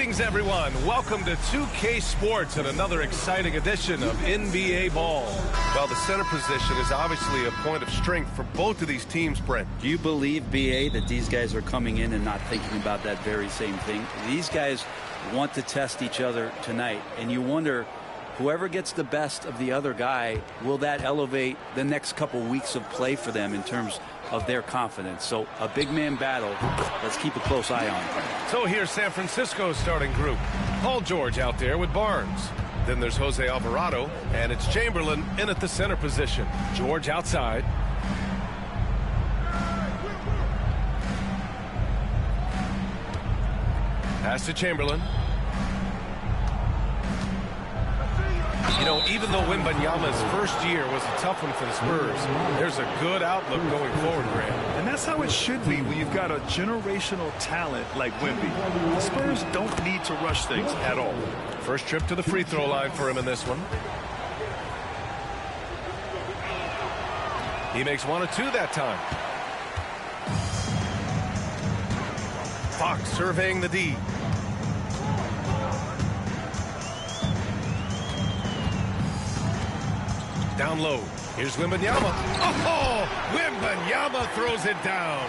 Greetings, everyone. Welcome to 2K Sports and another exciting edition of NBA Ball. Well, the center position is obviously a point of strength for both of these teams, Brent. Do you believe, BA, that these guys are coming in and not thinking about that very same thing? These guys want to test each other tonight, and you wonder, whoever gets the best of the other guy, will that elevate the next couple weeks of play for them in terms of their confidence? So a big man battle. Let's keep a close eye on it. So here's San Francisco's starting group. Paul George out there with Barnes. Then there's Jose Alvarado, and it's Chamberlain in at the center position. George outside. Pass to Chamberlain. You know, even though Wembanyama's first year was a tough one for the Spurs, there's a good outlook going forward, Graham. And that's how it should be when you've got a generational talent like Wemby. The Spurs don't need to rush things at all. First trip to the free throw line for him in this one. He makes 1 of 2 that time. Fox surveying the D. Down low. Here's Wembanyama. Oh, Wembanyama throws it down.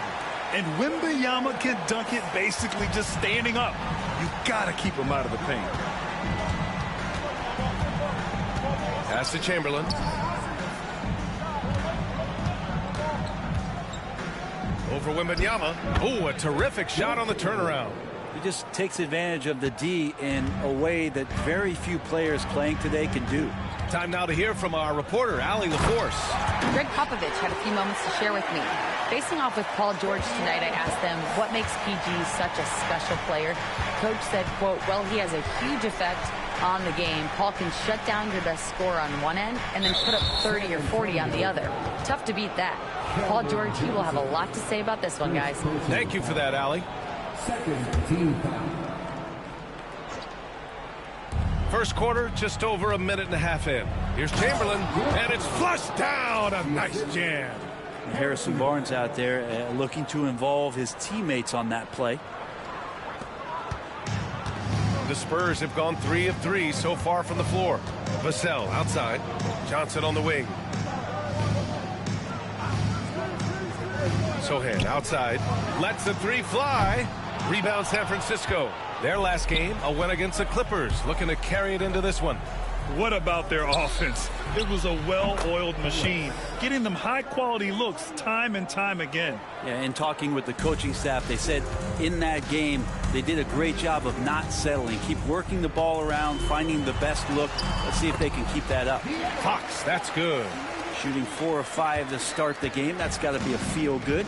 And Wembanyama can dunk it basically just standing up. You got to keep him out of the paint. Pass to Chamberlain. Over Wembanyama. Oh, a terrific shot on the turnaround. He just takes advantage of the D in a way that very few players playing today can do. Time now to hear from our reporter, Allie LaForce. Greg Popovich had a few moments to share with me. Facing off with Paul George tonight, I asked them what makes PG such a special player. Coach said, quote, well, he has a huge effect on the game. Paul can shut down your best scorer on one end and then put up 30 or 40 on the other. Tough to beat that. Paul George, he will have a lot to say about this one, guys. Thank you for that, Allie. Second team foul. First quarter, just over a minute and a half in. Here's Chamberlain, and it's flushed down. A nice jam. Harrison Barnes out there looking to involve his teammates on that play. The Spurs have gone 3 of 3 so far from the floor. Vassell outside. Johnson on the wing. Sohan outside. Lets the 3 fly. Rebound San Francisco. Their last game, a win against the Clippers. Looking to carry it into this one. What about their offense? It was a well-oiled machine, getting them high-quality looks time and time again. Yeah, in talking with the coaching staff, they said in that game they did a great job of not settling. Keep working the ball around, finding the best look. Let's see if they can keep that up. Fox, that's good. Shooting 4 of 5 to start the game. That's got to be a feel-good.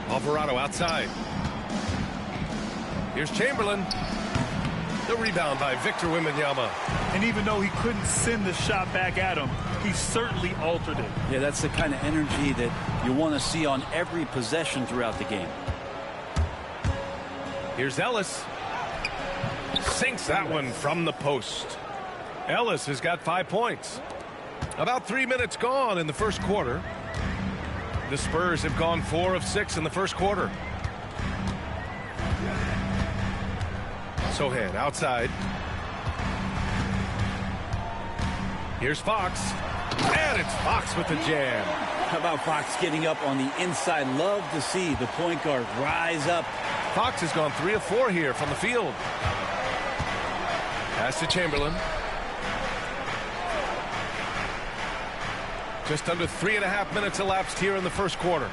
Alvarado outside. Here's Chamberlain. The rebound by Victor Wembanyama. And even though he couldn't send the shot back at him, he certainly altered it. Yeah, that's the kind of energy that you want to see on every possession throughout the game. Here's Ellis. Sinks that one from the post. Ellis has got 5 points. About 3 minutes gone in the first quarter. The Spurs have gone 4 of 6 in the first quarter. Sohan outside. Here's Fox. And it's Fox with the jam. How about Fox getting up on the inside? Love to see the point guard rise up. Fox has gone 3 of 4 here from the field. Pass to Chamberlain. Just under 3.5 minutes elapsed here in the first quarter.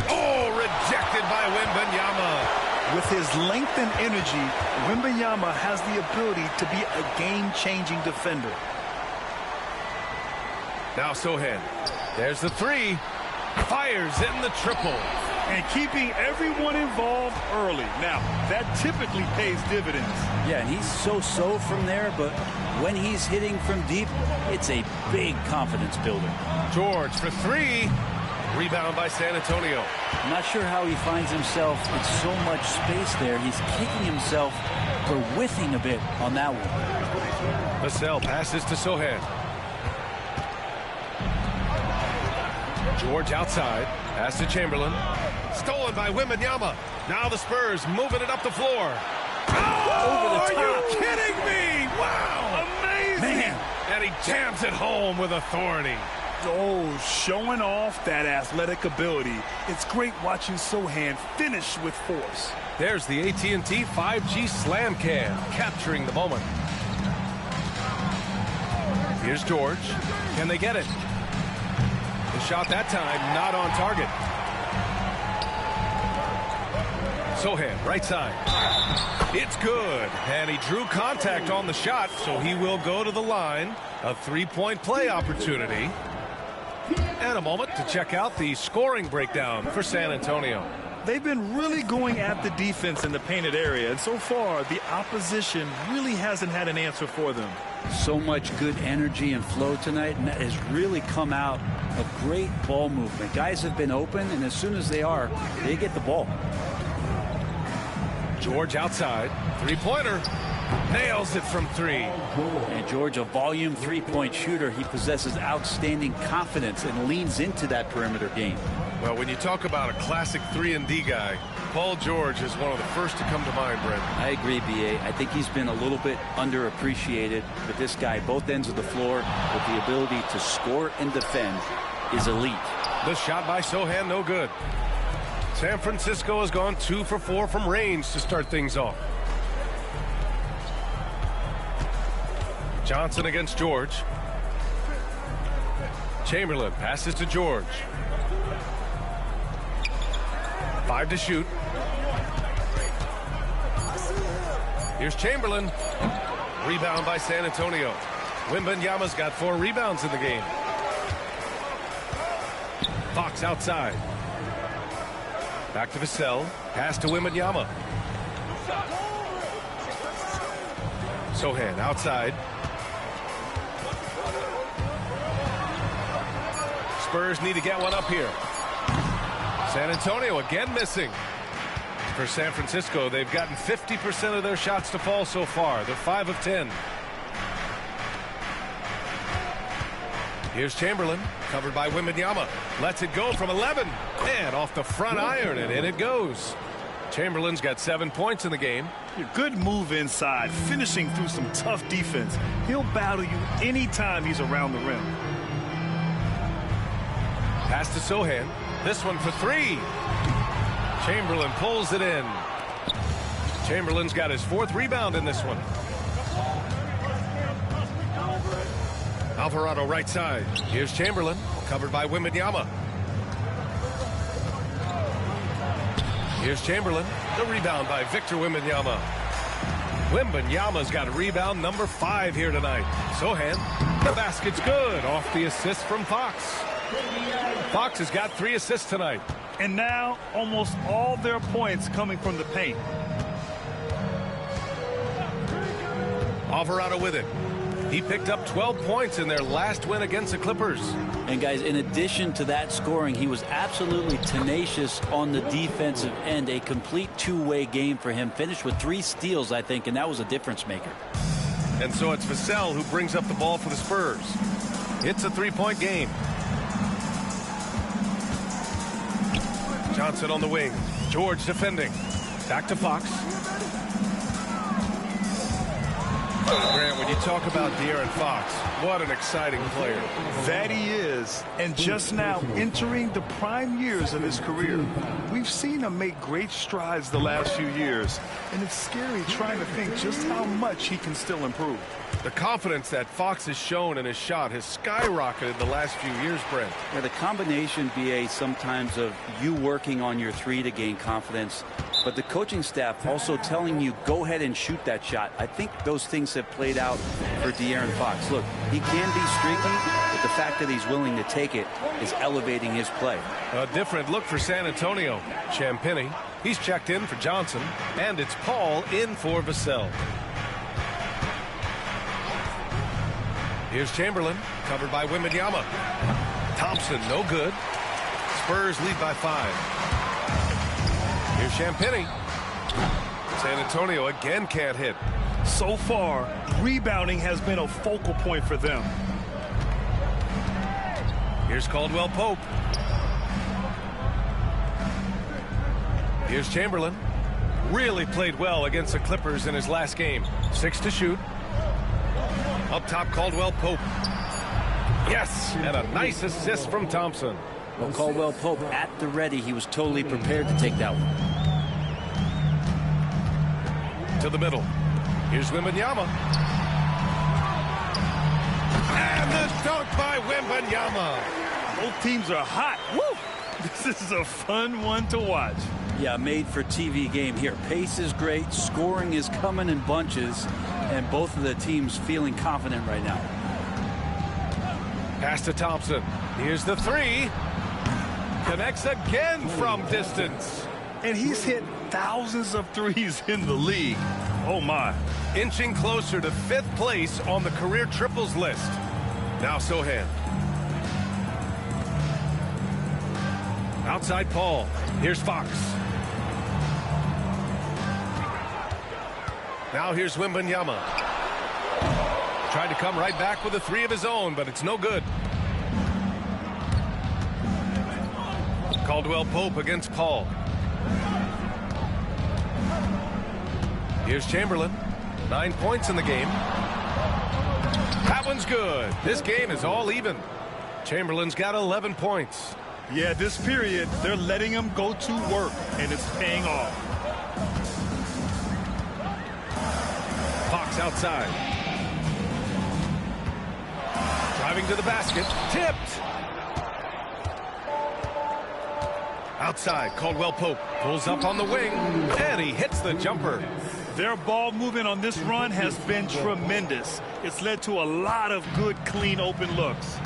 Oh, rejected by Wembanyama. With his length and energy, Wembanyama has the ability to be a game-changing defender. Now Sohan. There's the 3. Fires in the triple. And keeping everyone involved early. Now, that typically pays dividends. Yeah, and he's so-so from there, but when he's hitting from deep, it's a big confidence builder. George for 3. Rebound by San Antonio. I'm not sure how he finds himself in so much space there. He's kicking himself for whiffing a bit on that one. Vassell passes to Sohan. George outside. Pass to Chamberlain. Stolen by Wembanyama. Now the Spurs moving it up the floor. Oh, are you kidding me? Wow. Amazing. Man. And he jams it home with authority. Oh, showing off that athletic ability. It's great watching Sohan finish with force. There's the AT&T 5G Slam Cam, capturing the moment. Here's George. Can they get it? The shot that time, not on target. Sohan, right side. It's good. And he drew contact on the shot, so he will go to the line. A three-point play opportunity. And a moment to check out the scoring breakdown for San Antonio. They've been really going at the defense in the painted area, and so far the opposition really hasn't had an answer for them. So much good energy and flow tonight, and that has really come out of great ball movement. Guys have been open, and as soon as they are, they get the ball. George outside. Three-pointer. Nails it from three. And George, a volume three-point shooter, he possesses outstanding confidence and leans into that perimeter game. Well, when you talk about a classic 3-and-D guy, Paul George is one of the first to come to mind, Brent. I agree, B.A. I think he's been a little bit underappreciated, but this guy, both ends of the floor, with the ability to score and defend, is elite. The shot by Sohan, no good. San Francisco has gone 2 for 4 from range to start things off. Johnson against George. Chamberlain passes to George. 5 to shoot. Here's Chamberlain. Rebound by San Antonio. Wembanyama's got 4 rebounds in the game. Fox outside. Back to Vassell. Pass to Wembanyama. Sohan outside. Spurs need to get one up here. San Antonio again missing. For San Francisco, they've gotten 50% of their shots to fall so far. They're 5 of 10. Here's Chamberlain, covered by Wembanyama. Lets it go from 11. And off the front iron, and in it goes. Chamberlain's got 7 points in the game. Good move inside, finishing through some tough defense. He'll battle you anytime he's around the rim. Pass to Sohan. This one for 3. Chamberlain pulls it in. Chamberlain's got his 4th rebound in this one. Alvarado right side. Here's Chamberlain, covered by Wembanyama. Here's Chamberlain. The rebound by Victor Wembanyama. Wembanyama's got a rebound number 5 here tonight. Sohan, the basket's good. Off the assist from Fox. Fox has got 3 assists tonight. And now almost all their points coming from the paint. Alvarado with it. He picked up 12 points in their last win against the Clippers. And guys, in addition to that scoring, he was absolutely tenacious on the defensive end. A complete two-way game for him. Finished with 3 steals, I think, and that was a difference maker. And so it's Vassell who brings up the ball for the Spurs. It's a 3-point game. Johnson on the wing. George defending. Back to Fox. Grant, when you talk about De'Aaron Fox, what an exciting player. That he is, and just now entering the prime years of his career. We've seen him make great strides the last few years, and it's scary trying to think just how much he can still improve. The confidence that Fox has shown in his shot has skyrocketed the last few years, Brent. Yeah, the combination, BA, sometimes of you working on your 3 to gain confidence, but the coaching staff also telling you, go ahead and shoot that shot. I think those things have played out for De'Aaron Fox. Look, he can be streaky, but the fact that he's willing to take it is elevating his play. A different look for San Antonio. Champagnie, he's checked in for Johnson, and it's Paul in for Vassell. Here's Chamberlain, covered by Wembanyama. Thompson, no good. Spurs lead by 5. Here's Champagnie. San Antonio again can't hit. So far, rebounding has been a focal point for them. Here's Caldwell Pope. Here's Chamberlain. Really played well against the Clippers in his last game. 6 to shoot. Up top, Caldwell Pope. Yes, and a nice assist from Thompson. Well, Caldwell Pope at the ready. He was totally prepared to take that one. To the middle. Here's Wembanyama. And the dunk by Wembanyama. Both teams are hot. Woo! This is a fun one to watch. Yeah, made for TV game here. Pace is great. Scoring is coming in bunches. And both of the teams feeling confident right now. Pass to Thompson. Here's the three. Connects again from distance. And he's hit thousands of threes in the league. Oh, my. Inching closer to 5th place on the career triples list. Now Sohan. Outside Paul. Here's Fox. Now here's Wembanyama. Tried to come right back with a 3 of his own, but it's no good. Caldwell Pope against Paul. Here's Chamberlain. 9 points in the game. That one's good. This game is all even. Chamberlain's got 11 points. Yeah, this period, they're letting him go to work, and it's paying off. Fox outside. Driving to the basket. Tipped. Outside, Caldwell Pope pulls up on the wing, and he hits the jumper. Their ball movement on this run has been tremendous. It's led to a lot of good, clean, open looks.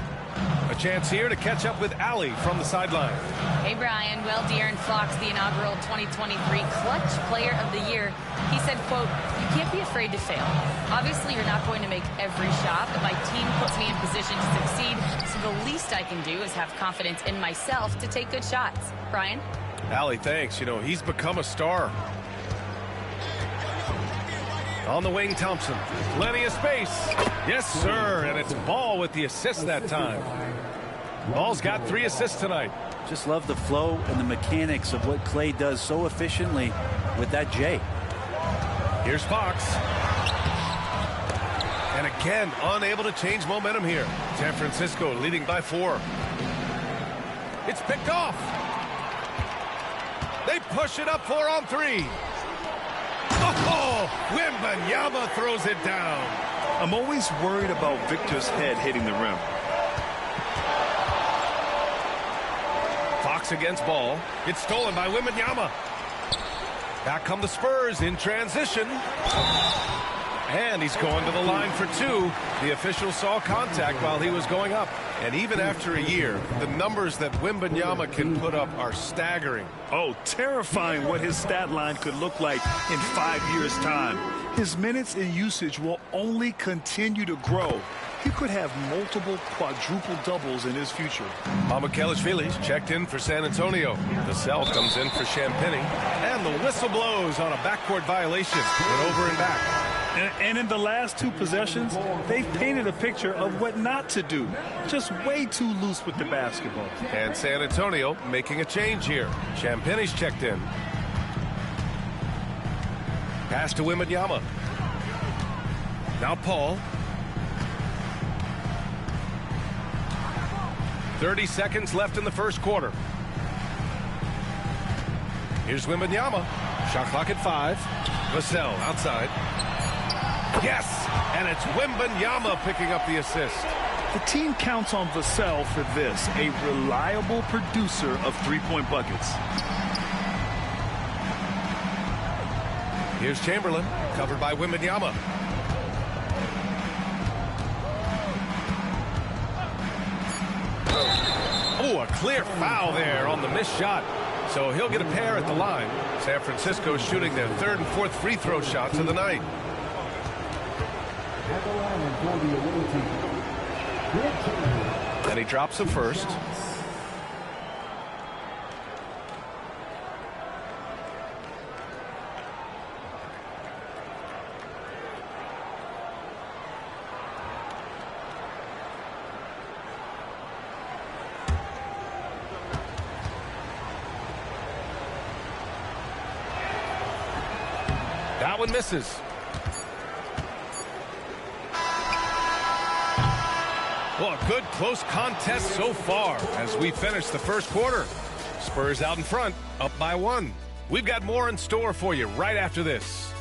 A chance here to catch up with Allie from the sideline. Hey, Brian. Well, De'Aaron Fox, the inaugural 2023 Clutch Player of the Year, he said, quote, "You can't be afraid to fail. Obviously, you're not going to make every shot, but my team puts me in position to succeed, so the least I can do is have confidence in myself to take good shots." Brian? Allie, thanks. You know, he's become a star. On the wing, Thompson. Plenty of space. Yes, sir. And it's Ball with the assist that time. Ball's got 3 assists tonight. Just love the flow and the mechanics of what Clay does so efficiently with that J. Here's Fox. And again, unable to change momentum here. San Francisco leading by 4. It's picked off. They push it up 4 on 3. Oh, Wembanyama throws it down. I'm always worried about Victor's head hitting the rim. Fox against Ball. It's stolen by Wembanyama. Back come the Spurs in transition. And he's going to the line for 2. The official saw contact while he was going up. And even after a year, the numbers that Wembanyama can put up are staggering. Oh, terrifying what his stat line could look like in 5 years' time. His minutes and usage will only continue to grow. He could have multiple quadruple doubles in his future. Amakelishvili's checked in for San Antonio. The cell comes in for Champagny. And the whistle blows on a backcourt violation. Went over and back. And in the last 2 possessions, they've painted a picture of what not to do. Just way too loose with the basketball. And San Antonio making a change here. Champagny's checked in. Pass to Wembanyama. Now Paul. 30 seconds left in the first quarter. Here's Wembanyama. Shot clock at 5. Vassell outside. Yes, and it's Wembanyama picking up the assist. The team counts on Vassell for this, a reliable producer of 3-point buckets. Here's Chamberlain, covered by Wembanyama. Oh, a clear foul there on the missed shot. So he'll get a pair at the line. San Francisco shooting their 3rd and 4th free throw shots of the night. And he drops the first. That one misses. Well, a good close contest so far as we finish the first quarter. Spurs out in front, up by 1. We've got more in store for you right after this.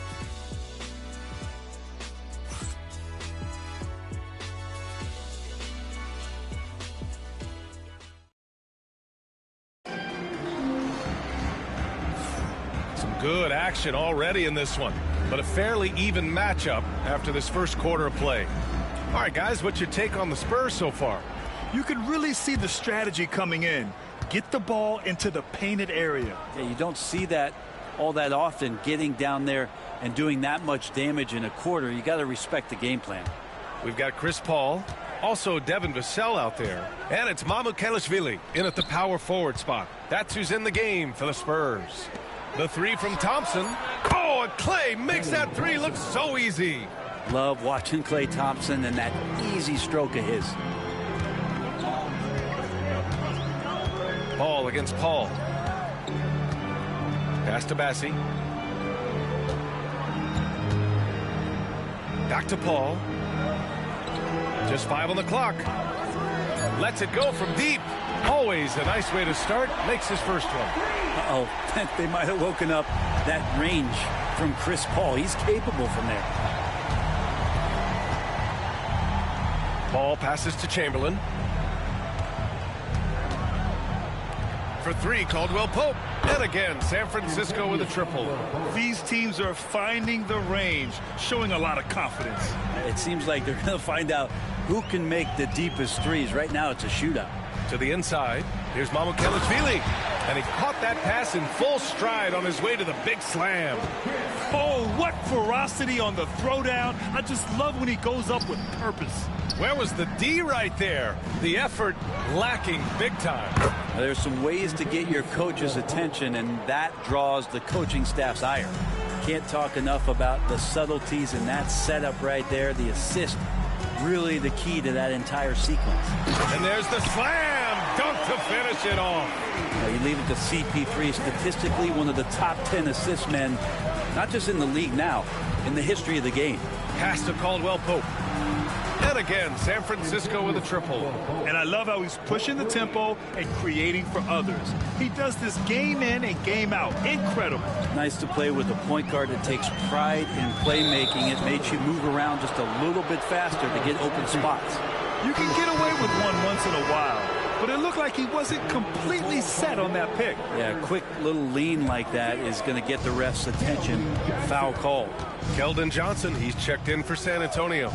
Some good action already in this one, but a fairly even matchup after this first quarter of play. All right, guys, what's your take on the Spurs so far? You can really see the strategy coming in. Get the ball into the painted area. Yeah, you don't see that all that often, getting down there and doing that much damage in a quarter. You got to respect the game plan. We've got Chris Paul, also Devin Vassell out there, and it's Mamukelashvili in at the power forward spot. That's who's in the game for the Spurs. The three from Thompson. Oh, and Clay makes that three look so easy. Love watching Klay Thompson and that easy stroke of his. Paul against Paul. Pass to Bassi. Back to Paul. Just 5 on the clock. Lets it go from deep. Always a nice way to start. Makes his first one. Uh-oh. They might have woken up that range from Chris Paul. He's capable from there. Paul passes to Chamberlain. For 3, Caldwell Pope. And again, San Francisco with a triple. These teams are finding the range, showing a lot of confidence. It seems like they're going to find out who can make the deepest threes. Right now, it's a shootout. To the inside, here's Mamukelashvili. And he caught that pass in full stride on his way to the big slam. Oh, what ferocity on the throwdown. I just love when he goes up with purpose. Where was the D right there? The effort lacking big time. There's some ways to get your coach's attention, and that draws the coaching staff's ire. Can't talk enough about the subtleties in that setup right there. The assist, really the key to that entire sequence. And there's the slam dunk to finish it off. You leave it to CP3, statistically one of the top 10 assist men, not just in the league now, in the history of the game. Pass to Caldwell Pope. And again, San Francisco with a triple. And I love how he's pushing the tempo and creating for others. He does this game in and game out. Incredible. Nice to play with a point guard that takes pride in playmaking. It makes you move around just a little bit faster to get open spots. You can get away with one once in a while, but it looked like he wasn't completely set on that pick. Yeah, a quick little lean like that is going to get the ref's attention. Foul call. Keldon Johnson, he's checked in for San Antonio.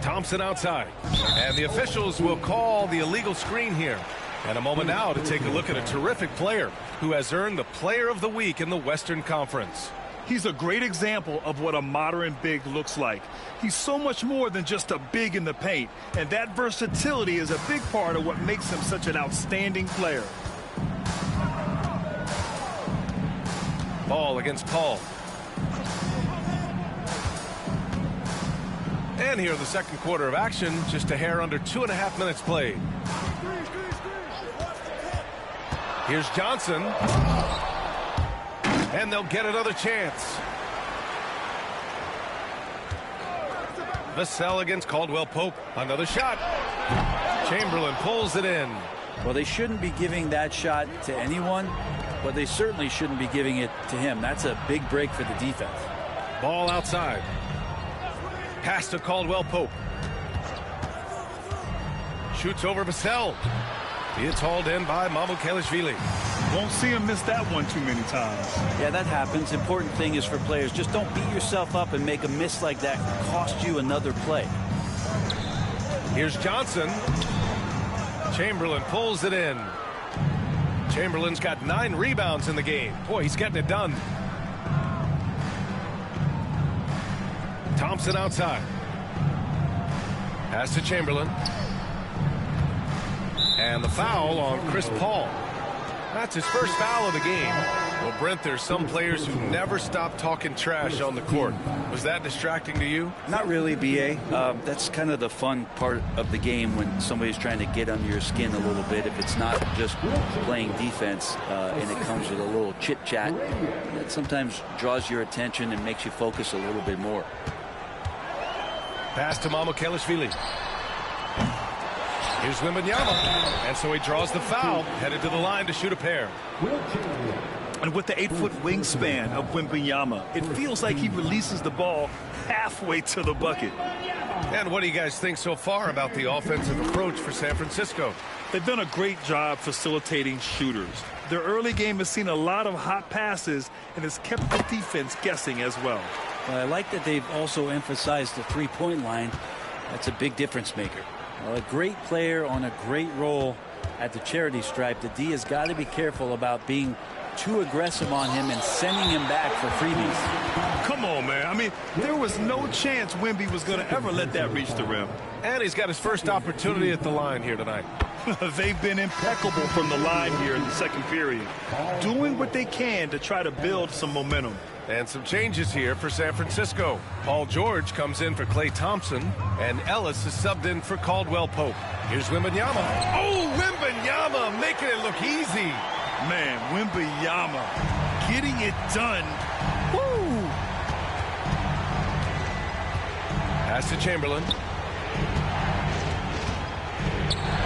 Thompson outside. And the officials will call the illegal screen here. And a moment now to take a look at a terrific player who has earned the Player of the Week in the Western Conference. He's a great example of what a modern big looks like. He's so much more than just a big in the paint, and that versatility is a big part of what makes him such an outstanding player. Ball against Paul. And here in the second quarter of action, just a hair under 2.5 minutes played. Here's Johnson. And they'll get another chance. Vassell against Caldwell Pope. Another shot. Chamberlain pulls it in. Well, they shouldn't be giving that shot to anyone, but they certainly shouldn't be giving it to him. That's a big break for the defense. Ball outside. Pass to Caldwell Pope. Shoots over Vassell. It's hauled in by Mamukelashvili. Won't see him miss that one too many times. Yeah, that happens. Important thing is for players, just don't beat yourself up and make a miss like that cost you another play. Here's Johnson. Chamberlain pulls it in. Chamberlain's got 9 rebounds in the game. Boy, he's getting it done. Thompson outside. Pass to Chamberlain. And the foul on Chris Paul. That's his first foul of the game. Well, Brent, there's some players who never stop talking trash on the court. Was that distracting to you? Not really, B.A. That's kind of the fun part of the game when somebody's trying to get under your skin a little bit. If it's not just playing defense and it comes with a little chit-chat, that sometimes draws your attention and makes you focus a little bit more. Pass to Mamukelashvili. Here's Wembanyama. And so he draws the foul, headed to the line to shoot a pair. And with the 8-foot wingspan of Wembanyama, it feels like he releases the ball halfway to the bucket. And what do you guys think so far about the offensive approach for San Francisco? They've done a great job facilitating shooters. Their early game has seen a lot of hot passes and has kept the defense guessing as well. I like that they've also emphasized the three-point line. That's a big difference maker. A great player on a great role at the charity stripe. The D has got to be careful about being too aggressive on him and sending him back for freebies. Come on, man. I mean, there was no chance Wemby was going to ever let that reach the rim. And he's got his first opportunity at the line here tonight. They've been impeccable from the line here in the second period, doing what they can to try to build some momentum. And some changes here for San Francisco. Paul George comes in for Klay Thompson, and Ellis is subbed in for Caldwell Pope. Here's Wembanyama. Oh, Wembanyama making it look easy. Man, Wembanyama getting it done. Woo! Pass to Chamberlain.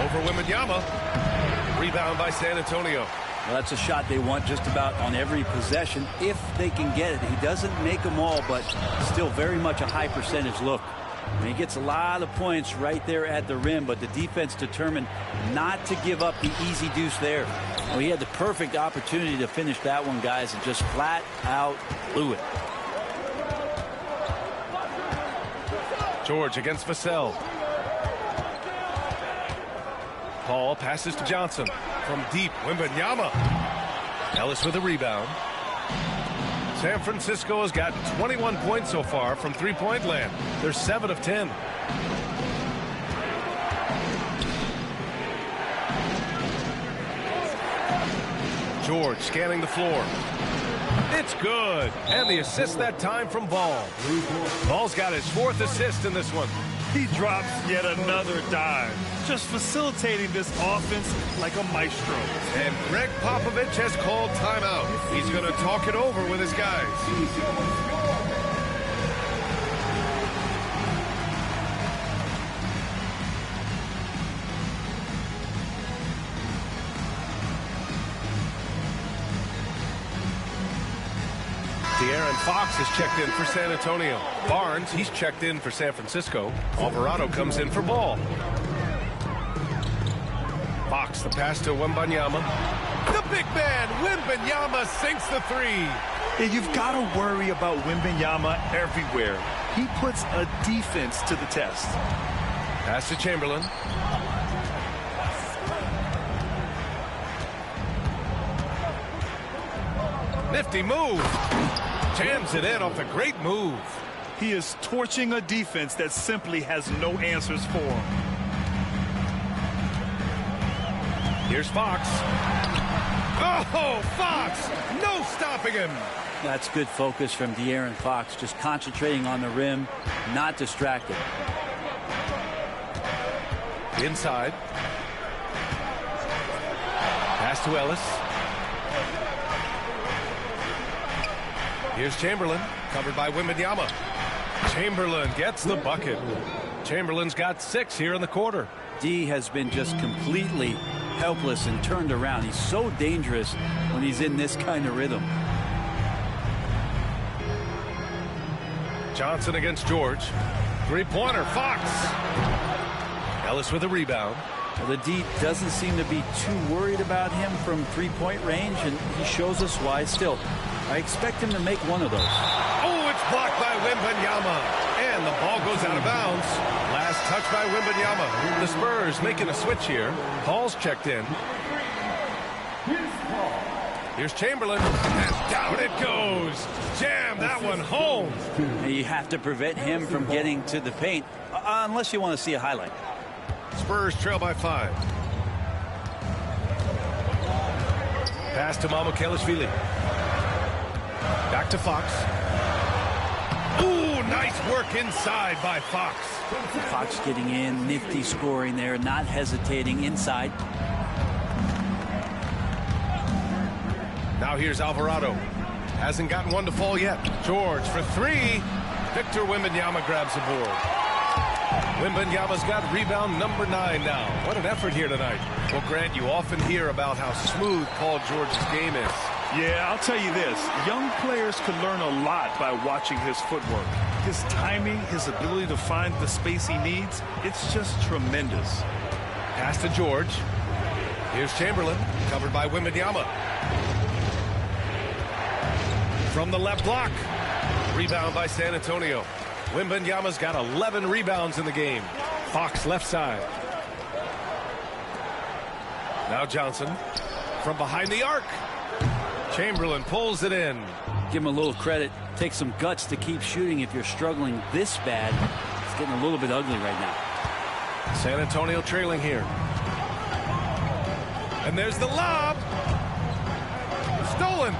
Over Wembanyama. Rebound by San Antonio. Well, that's a shot they want just about on every possession if they can get it. He doesn't make them all, but still very much a high percentage look. And he gets a lot of points right there at the rim, but the defense determined not to give up the easy deuce there. Well, he had the perfect opportunity to finish that one, guys, and just flat out blew it. George against Vassell. Paul passes to Johnson. From deep, Wembanyama. Ellis with a rebound. San Francisco has got 21 points so far from three-point land. They're 7 of 10. George scanning the floor. It's good. And the assist that time from Ball. Ball's got his 4th assist in this one. He drops yet another dive, just facilitating this offense like a maestro. And Greg Popovich has called timeout. He's going to talk it over with his guys. De'Aaron Fox has checked in for San Antonio. Barnes, he's checked in for San Francisco. Alvarado comes in for Ball. Fox, the pass to Wembanyama. The big man, Wembanyama, sinks the three. Yeah, you've got to worry about Wembanyama everywhere. He puts a defense to the test. Pass to Chamberlain. Nifty move. Jams it in off a great move. He is torching a defense that simply has no answers for him. Here's Fox. Oh, Fox! No stopping him. That's good focus from De'Aaron Fox, just concentrating on the rim, not distracted. Inside. Pass to Ellis. Here's Chamberlain, covered by Wembanyama. Chamberlain gets the bucket. Chamberlain's got 6 here in the quarter. D has been just completely helpless and turned around. He's so dangerous when he's in this kind of rhythm. Johnson against George. Three-pointer, Fox. Ellis with a rebound. Well, the D doesn't seem to be too worried about him from three-point range, and he shows us why. Still, I expect him to make one of those. Oh, it's blocked by Wembanyama. And the ball goes out of bounds. Last touch by Wembanyama. The Spurs making a switch here. Paul's checked in. Here's Chamberlain. And down it goes. Jam that one home. You have to prevent him from getting to the paint, unless you want to see a highlight. Spurs trail by 5. Pass to Mamukelashvili. Back to Fox. Ooh, nice work inside by Fox. Fox getting in, nifty scoring there, not hesitating inside. Now here's Alvarado. Hasn't gotten one to fall yet. George for three. Victor Wembanyama grabs the board. Wembanyama's got rebound number 9 now. What an effort here tonight. Well, Grant, you often hear about how smooth Paul George's game is. Yeah, I'll tell you this. Young players can learn a lot by watching his footwork. His timing, his ability to find the space he needs, it's just tremendous. Pass to George. Here's Chamberlain, covered by Wembanyama. From the left block. Rebound by San Antonio. Wembanyama's got 11 rebounds in the game. Fox left side. Now Johnson from behind the arc. Chamberlain pulls it in. Give him a little credit. Take some guts to keep shooting if you're struggling this bad. It's getting a little bit ugly right now. San Antonio trailing here. And there's the lob. Stolen.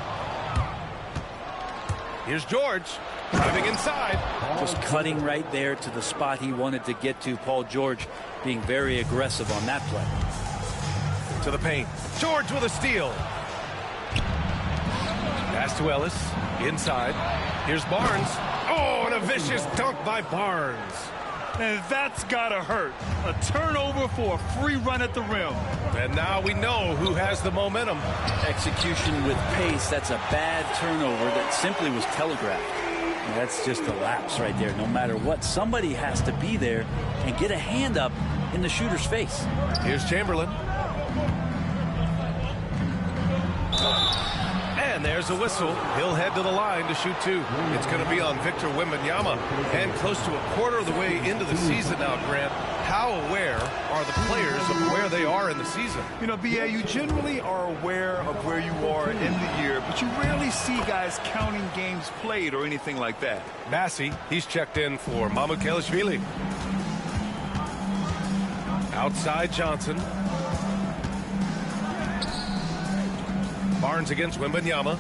Here's George driving inside. Just cutting right there to the spot he wanted to get to. Paul George being very aggressive on that play. To the paint. George with a steal. Pass to Ellis. Inside. Here's Barnes. Oh, and a vicious dunk by Barnes. And that's gotta hurt. A turnover for a free run at the rim. And now we know who has the momentum. Execution with pace. That's a bad turnover that simply was telegraphed. And that's just a lapse right there. No matter what, somebody has to be there and get a hand up in the shooter's face. Here's Chamberlain. And there's a whistle. He'll head to the line to shoot 2. It's going to be on Victor Wembanyama. And close to a quarter of the way into the season now, Grant. How aware are the players of where they are in the season? You know, B.A., you generally are aware of where you are in the year, but you rarely see guys counting games played or anything like that. Massey, he's checked in for Mamukelashvili. Outside Johnson. Barnes against Wembanyama.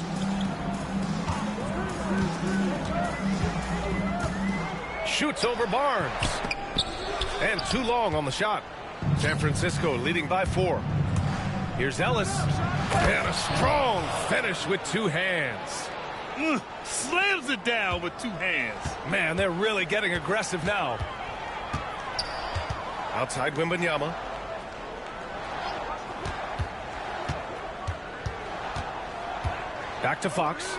Shoots over Barnes. And too long on the shot. San Francisco leading by 4. Here's Ellis. And a strong finish with 2 hands. Slams it down with 2 hands. Man, they're really getting aggressive now. Outside Wembanyama. Back to Fox.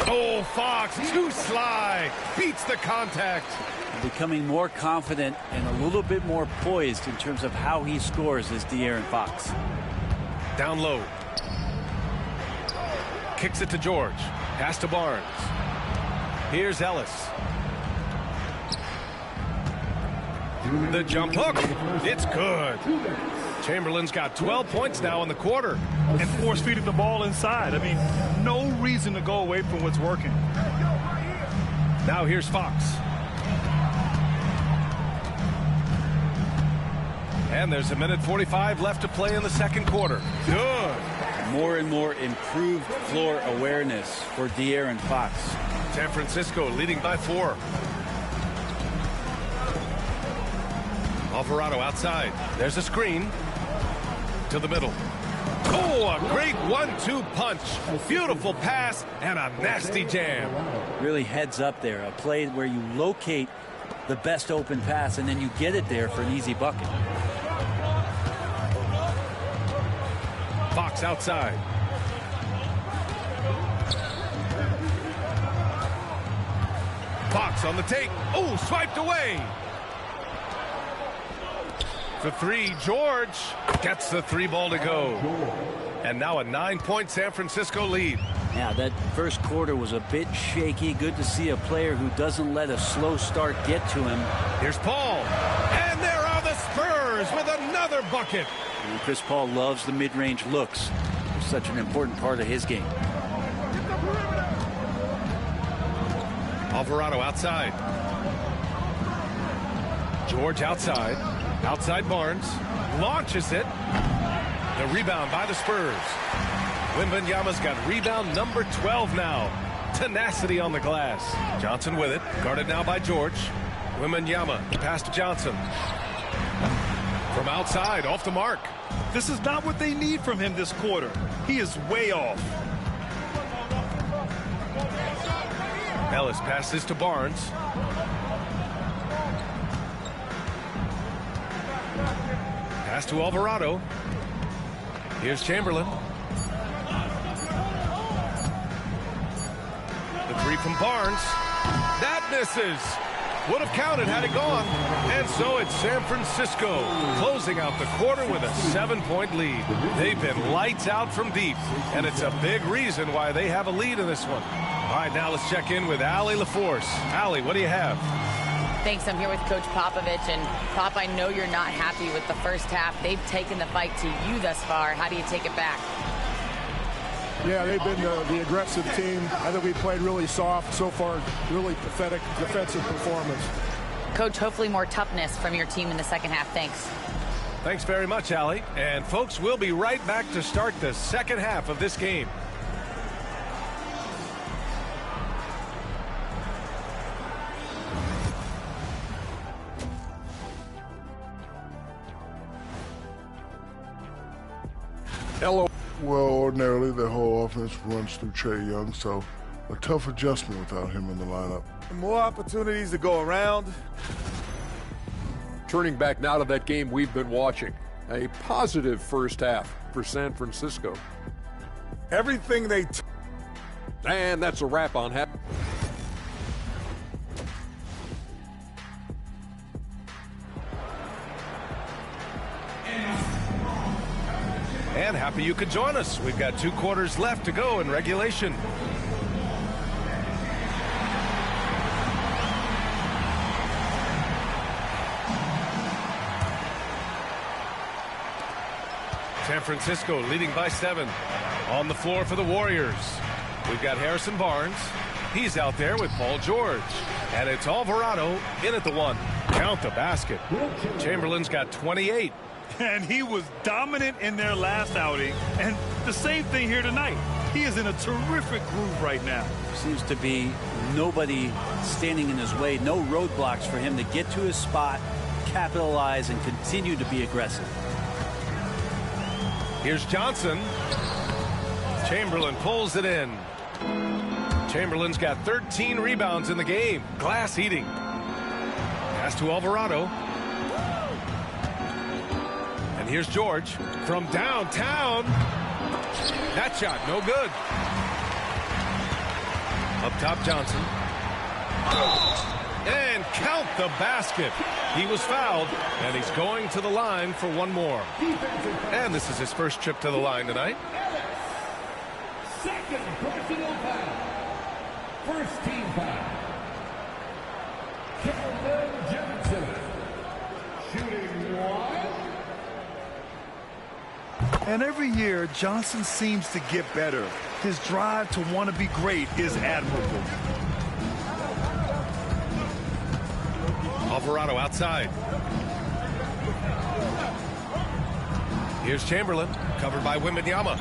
Oh, Fox, too sly. Beats the contact. Becoming more confident and a little bit more poised in terms of how he scores is De'Aaron Fox. Down low. Kicks it to George. Pass to Barnes. Here's Ellis. The jump hook. It's good. Chamberlain's got 12 points now in the quarter. And force-feeding the ball inside. I mean, no reason to go away from what's working. Now here's Fox. And there's 1:45 left to play in the second quarter. Good. More and more improved floor awareness for De'Aaron Fox. San Francisco leading by 4. Alvarado outside. There's a screen. To the middle. Oh, a great 1-2 punch. Beautiful pass and a nasty jam. Really heads up there. A play where you locate the best open pass and then you get it there for an easy bucket. Fox outside. Fox on the take. Oh, swiped away. For 3, George gets the 3 ball to go. And now a 9-point San Francisco lead. Yeah, that first quarter was a bit shaky. Good to see a player who doesn't let a slow start get to him. Here's Paul. And there are the Spurs with another bucket. And Chris Paul loves the mid-range looks. It's such an important part of his game. Alvarado outside. George outside. Outside Barnes. Launches it. The rebound by the Spurs. Wembanyama's got rebound number 12 now. Tenacity on the glass. Johnson with it. Guarded now by George. Wembanyama. Pass to Johnson. From outside. Off the mark. This is not what they need from him this quarter. He is way off. Ellis passes to Barnes. Pass to Alvarado. Here's Chamberlain. The three from Barnes. That misses. Would have counted had it gone. And so it's San Francisco closing out the quarter with a 7-point lead. They've been lights out from deep, and it's a big reason why they have a lead in this one. All right, now let's check in with Allie LaForce. Allie, what do you have? Thanks. I'm here with Coach Popovich. And Pop, I know you're not happy with the first half. They've taken the fight to you thus far. How do you take it back? Yeah, they've been the aggressive team. I think we played really soft so far. Really pathetic defensive performance. Coach, hopefully more toughness from your team in the second half. Thanks. Thanks very much, Allie. And folks, we'll be right back to start the second half of this game. Hello. Well, ordinarily, their whole offense runs through Trae Young, so a tough adjustment without him in the lineup. More opportunities to go around. Turning back now to that game we've been watching. A positive first half for San Francisco. Everything they... And that's a wrap on half. And happy you could join us. We've got 2 quarters left to go in regulation. San Francisco leading by 7. On the floor for the Warriors. We've got Harrison Barnes. He's out there with Paul George. And it's Alvarado in at the 1. Count the basket. Chamberlain's got 28. And he was dominant in their last outing. And the same thing here tonight. He is in a terrific groove right now. Seems to be nobody standing in his way. No roadblocks for him to get to his spot, capitalize, and continue to be aggressive. Here's Johnson. Chamberlain pulls it in. Chamberlain's got 13 rebounds in the game. Glass eating. Pass to Alvarado. And here's George from downtown. That shot, no good. Up top, Johnson. And count the basket. He was fouled, and he's going to the line for one more. And this is his first trip to the line tonight. Second personal foul. First team foul. Chamberlain Johnson. Shooting 1. And every year, Johnson seems to get better. His drive to want to be great is admirable. Alvarado outside. Here's Chamberlain, covered by Wembanyama.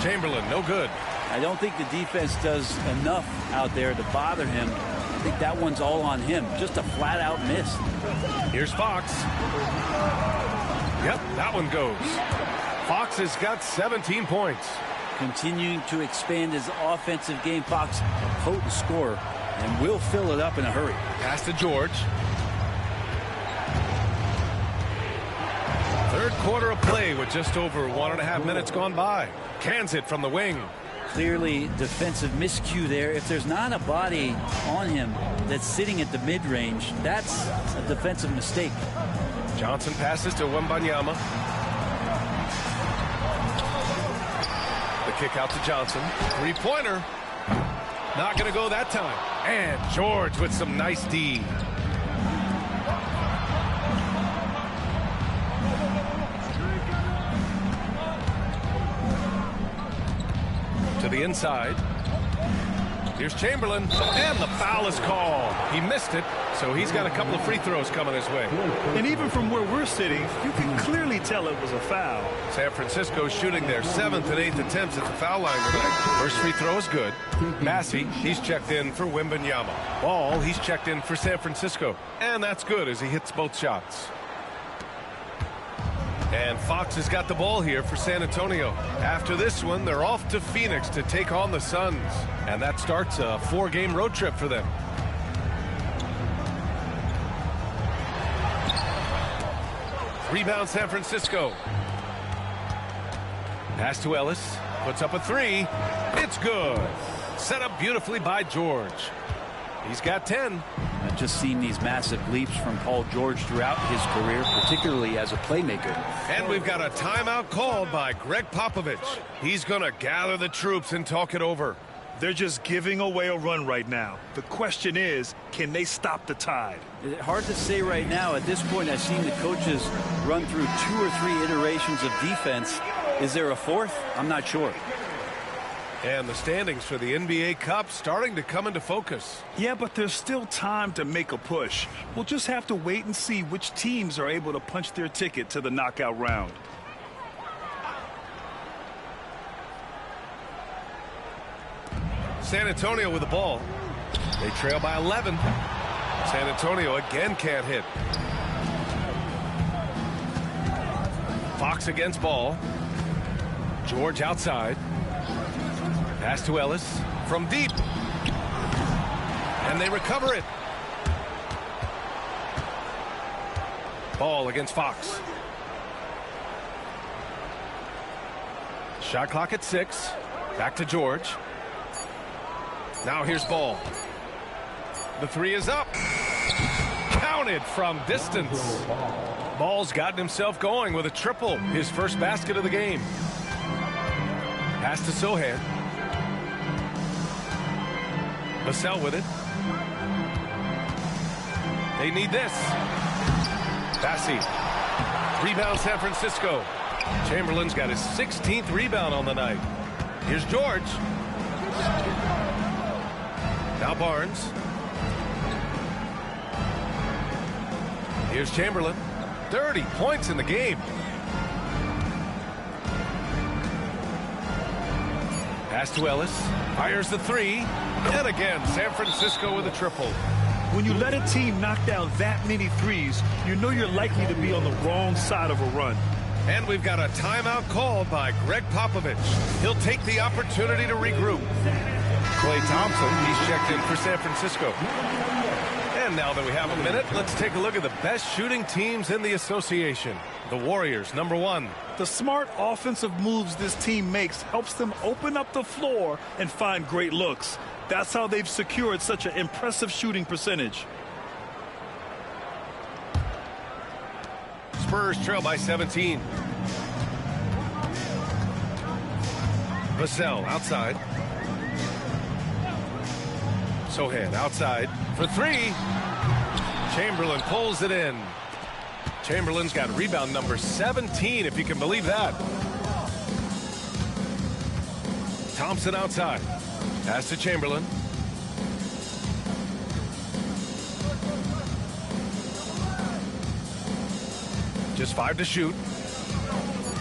Chamberlain, no good. I don't think the defense does enough out there to bother him. I think that one's all on him. Just a flat-out miss. Here's Fox. Yep, that one goes. Fox has got 17 points. Continuing to expand his offensive game. Fox, a potent scorer, and will fill it up in a hurry. Pass to George. Third quarter of play with just over 1.5 minutes gone by. Cans it from the wing. Clearly defensive miscue there. If there's not a body on him that's sitting at the mid-range, that's a defensive mistake. Johnson passes to Wembanyama. The kick out to Johnson. Three-pointer. Not going to go that time. And George with some nice D. To the inside. Here's Chamberlain, and the foul is called. He missed it, so he's got a couple of free throws coming his way. And even from where we're sitting, you can clearly tell it was a foul. San Francisco shooting their 7th and 8th attempts at the foul line tonight. First free throw is good. Massey, he's checked in for Wembanyama. Ball, he's checked in for San Francisco. And that's good as he hits both shots. And Fox has got the ball here for San Antonio. After this one, they're off to Phoenix to take on the Suns. And that starts a 4-game road trip for them. Rebound San Francisco. Pass to Ellis. Puts up a 3. It's good. Set up beautifully by George. He's got 10. I've just seen these massive leaps from Paul George throughout his career, particularly as a playmaker. And we've got a timeout called by Greg Popovich. He's going to gather the troops and talk it over. They're just giving away a run right now. The question is, can they stop the tide? It's hard to say right now. At this point, I've seen the coaches run through 2 or 3 iterations of defense. Is there a fourth? I'm not sure. And the standings for the NBA Cup starting to come into focus. Yeah, but there's still time to make a push. We'll just have to wait and see which teams are able to punch their ticket to the knockout round. San Antonio with the ball. They trail by 11. San Antonio again can't hit. Fox against ball. George outside. Pass to Ellis from deep. And they recover it. Ball against Fox. Shot clock at 6. Back to George. Now here's Ball. The 3 is up. Counted from distance. Ball's gotten himself going with a triple. His first basket of the game. Pass to Sohan. Vassell with it. They need this. Bassey. Rebound San Francisco. Chamberlain's got his 16th rebound on the night. Here's George. Now Barnes. Here's Chamberlain. 30 points in the game. Pass to Ellis. Fires the 3. And again, San Francisco with a triple. When you let a team knock down that many threes, you know you're likely to be on the wrong side of a run. And we've got a timeout called by Greg Popovich. He'll take the opportunity to regroup. Klay Thompson, he's checked in for San Francisco. And now that we have a minute, let's take a look at the best shooting teams in the association. The Warriors, number 1. The smart offensive moves this team makes helps them open up the floor and find great looks. That's how they've secured such an impressive shooting percentage. Spurs trail by 17. Vassell outside. Sohan outside for 3. Chamberlain pulls it in. Chamberlain's got rebound number 17, if you can believe that. Thompson outside. Pass to Chamberlain. Just 5 to shoot.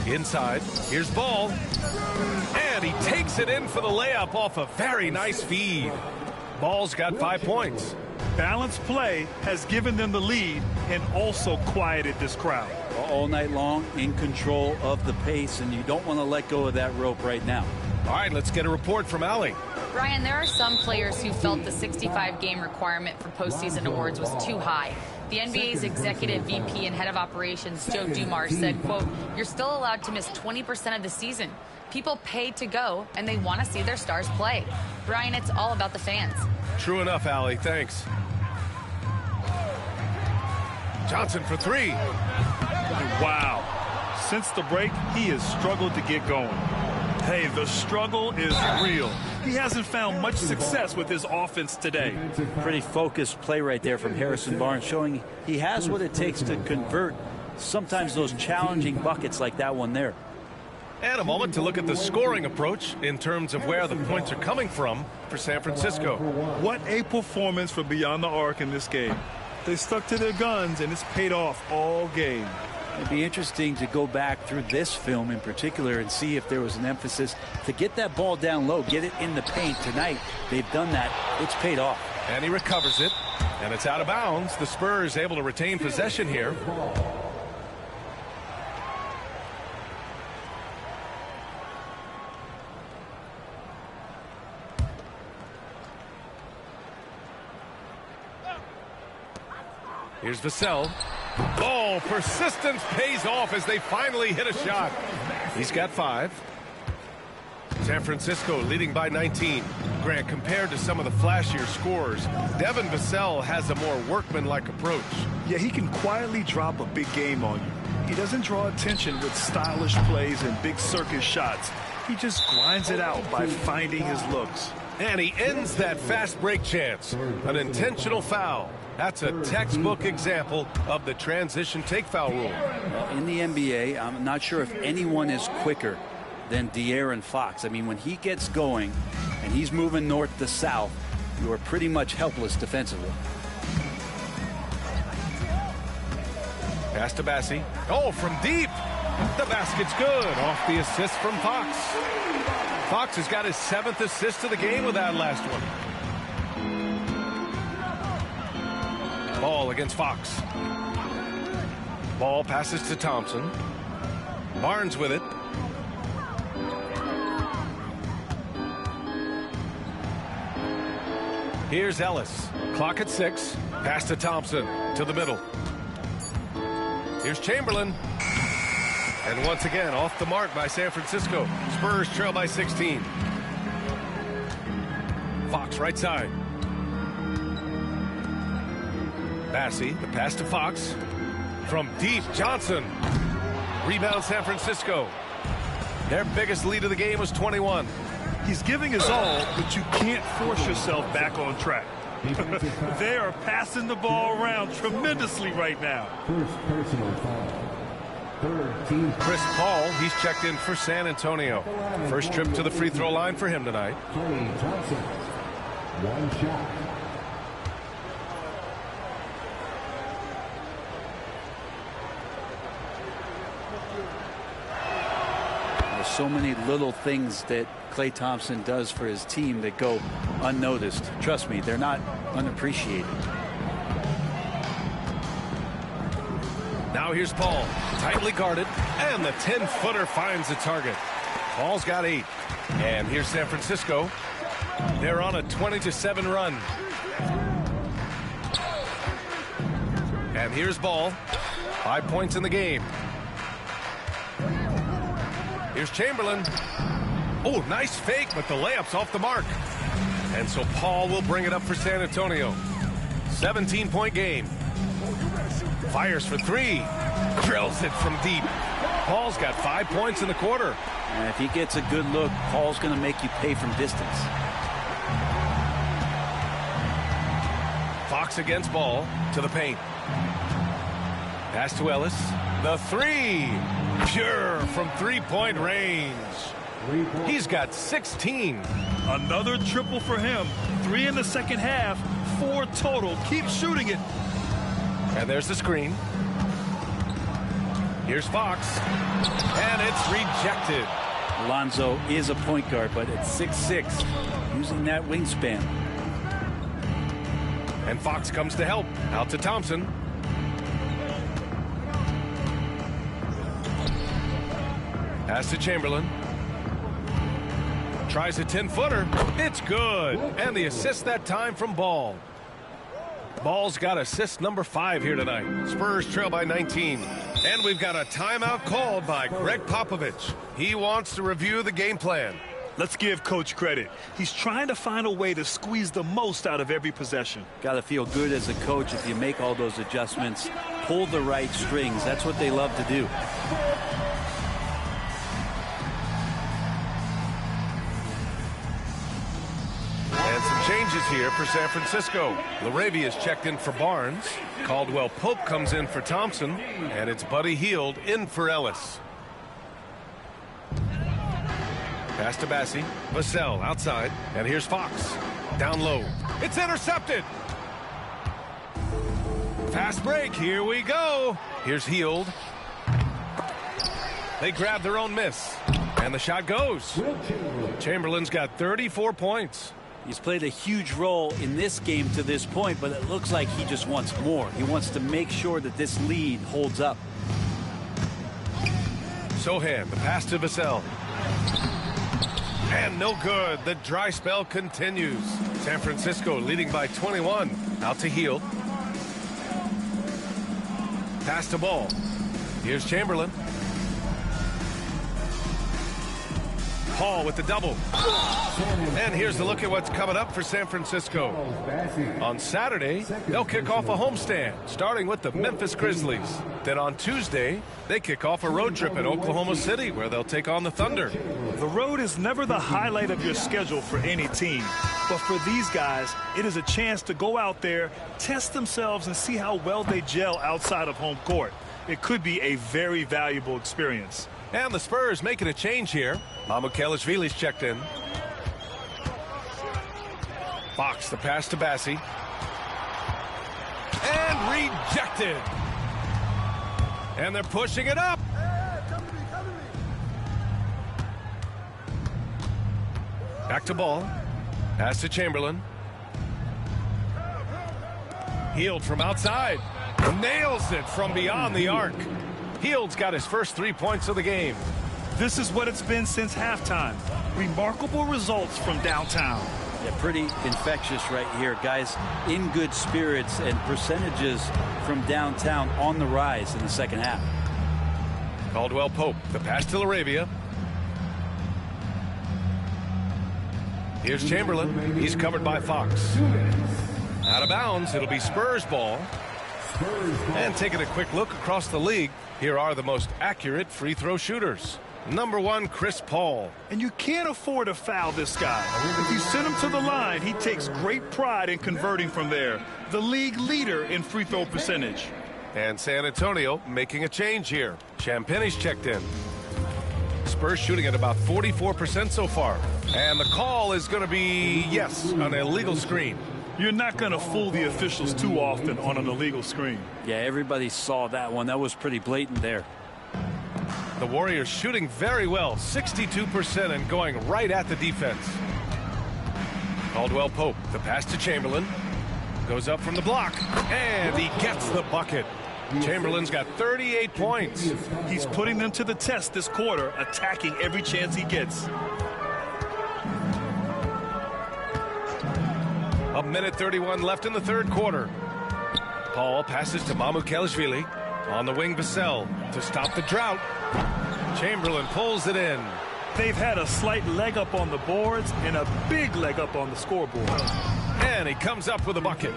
Inside. Here's Ball. And he takes it in for the layup off a very nice feed. Ball's got 5 points. Balanced play has given them the lead and also quieted this crowd. All night long, in control of the pace, and you don't want to let go of that rope right now. All right, let's get a report from Allie. Brian, there are some players who felt the 65-game requirement for postseason awards was too high. The NBA's executive VP and head of operations, Joe Dumars, said, quote, "You're still allowed to miss 20% of the season. People pay to go, and they want to see their stars play." Brian, it's all about the fans. True enough, Allie. Thanks. Johnson for 3. Wow. Since the break, he has struggled to get going. Hey, the struggle is real. He hasn't found much success with his offense today. Pretty focused play right there from Harrison Barnes, showing he has what it takes to convert sometimes those challenging buckets like that one there. And a moment to look at the scoring approach in terms of where the points are coming from for San Francisco. What a performance from beyond the arc in this game. They stuck to their guns, and it's paid off all game. It'd be interesting to go back through this film in particular and see if there was an emphasis to get that ball down low, get it in the paint. Tonight, they've done that. It's paid off. And he recovers it, and it's out of bounds. The Spurs able to retain possession here. Here's Vassell. Oh, persistence pays off as they finally hit a shot. He's got 5. San Francisco leading by 19. Grant, compared to some of the flashier scores, Devin Vassell has a more workmanlike approach. Yeah, he can quietly drop a big game on you. He doesn't draw attention with stylish plays and big circus shots. He just grinds it out by finding his looks. And he ends that fast break chance. An intentional foul. That's a textbook example of the transition take foul rule. In the NBA, I'm not sure if anyone is quicker than De'Aaron Fox. I mean, when he gets going and he's moving north to south, you are pretty much helpless defensively. Pass to Bassi. Oh, from deep. The basket's good. Off the assist from Fox. Fox has got his 7th assist of the game with that last one. Ball against Fox. Ball passes to Thompson. Barnes with it. Here's Ellis. Clock at 6. Pass to Thompson. To the middle. Here's Chamberlain. And once again, off the mark by San Francisco. Spurs trail by 16. Fox right side. Bassi, the pass to Fox. From deep, Johnson. Rebound San Francisco. Their biggest lead of the game was 21. He's giving his all, but you can't force yourself back on track. They are passing the ball around tremendously right now. First personal foul. Third team. Chris Paul, he's checked in for San Antonio. First trip to the free throw line for him tonight. Clay Thompson. One shot. There's so many little things that Klay Thompson does for his team that go unnoticed. Trust me, they're not unappreciated. Now here's Paul, tightly guarded, and the 10-footer finds the target. Paul's got 8. And here's San Francisco. They're on a 20-7 run. And here's Ball. 5 points in the game. Here's Chamberlain. Oh, nice fake, but the layup's off the mark. And so Paul will bring it up for San Antonio. 17-point game. Fires for 3. Drills it from deep. Paul's got 5 points in the quarter. And if he gets a good look, Paul's going to make you pay from distance. Fox against Ball to the paint. Pass to Ellis. The 3. Pure from three-point range. He's got 16. Another triple for him. 3 in the second half. 4 total. Keep shooting it. And there's the screen. Here's Fox. And it's rejected. Alonzo is a point guard, but at 6'6", using that wingspan. And Fox comes to help. Out to Thompson. Pass to Chamberlain. Tries a 10-footer. It's good. And the assist that time from Ball. Ball's got assist number 5 here tonight. Spurs trail by 19. And we've got a timeout called by Greg Popovich. He wants to review the game plan. Let's give Coach credit. He's trying to find a way to squeeze the most out of every possession. Got to feel good as a coach if you make all those adjustments, pull the right strings. That's what they love to do. And some changes here for San Francisco. Laravia's checked in for Barnes. Caldwell Pope comes in for Thompson. And it's Buddy Hield in for Ellis. Pass to Bassi. Vassell outside. And here's Fox. Down low. It's intercepted. Fast break. Here we go. Here's Hield. They grab their own miss. And the shot goes. Chamberlain's got 34 points. He's played a huge role in this game to this point, but it looks like he just wants more. He wants to make sure that this lead holds up. Sohan, the pass to Vassell. And no good. The dry spell continues. San Francisco leading by 21. Out to Hield. Pass to Ball. Here's Chamberlain. Paul with the double. And here's a look at what's coming up for San Francisco. On Saturday, they'll kick off a homestand, starting with the Memphis Grizzlies. Then on Tuesday, they kick off a road trip in Oklahoma City, where they'll take on the Thunder. The road is never the highlight of your schedule for any team. But for these guys, it is a chance to go out there, test themselves, and see how well they gel outside of home court. It could be a very valuable experience. And the Spurs making a change here. Mamukelashvili's checked in. Fox, the pass to Bassi. And rejected. And they're pushing it up. Back to Ball. Pass to Chamberlain. Hield from outside. Nails it from beyond the arc. Hield's got his first 3 points of the game. This is what it's been since halftime. Remarkable results from downtown. Yeah, pretty infectious right here. Guys in good spirits, and percentages from downtown on the rise in the second half. Caldwell Pope, the pass to LaRavia. Here's Chamberlain. He's covered by Fox. Out of bounds. It'll be Spurs ball. And taking a quick look across the league, here are the most accurate free throw shooters. Number 1, Chris Paul. And you can't afford to foul this guy. If you send him to the line, he takes great pride in converting from there. The league leader in free throw percentage. And San Antonio making a change here. Champagne's checked in. Spurs shooting at about 44% so far. And the call is going to be, yes, an illegal screen. You're not going to fool the officials too often on an illegal screen. Yeah, everybody saw that one. That was pretty blatant there. The Warriors shooting very well, 62%, and going right at the defense. Caldwell Pope, the pass to Chamberlain. Goes up from the block, and he gets the bucket. Chamberlain's got 38 points. He's putting them to the test this quarter, attacking every chance he gets. A minute 31 left in the third quarter. Paul passes to Mamukelashvili. On the wing, Vassell to stop the drought. Chamberlain pulls it in. They've had a slight leg up on the boards and a big leg up on the scoreboard. And he comes up with a bucket.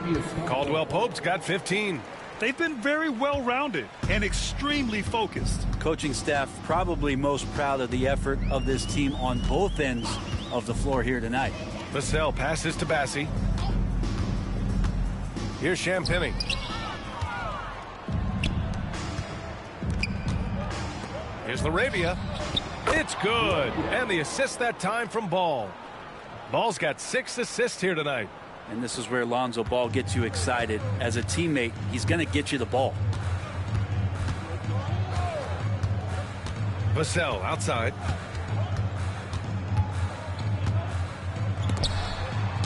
Caldwell Pope's got 15. They've been very well-rounded and extremely focused. Coaching staff probably most proud of the effort of this team on both ends of the floor here tonight. Vassell passes to Bassi. Here's Champagnie. Here's LaRavia. It's good. And the assist that time from Ball. Ball's got 6 assists here tonight. And this is where Lonzo Ball gets you excited. As a teammate, he's going to get you the ball. Vassell outside.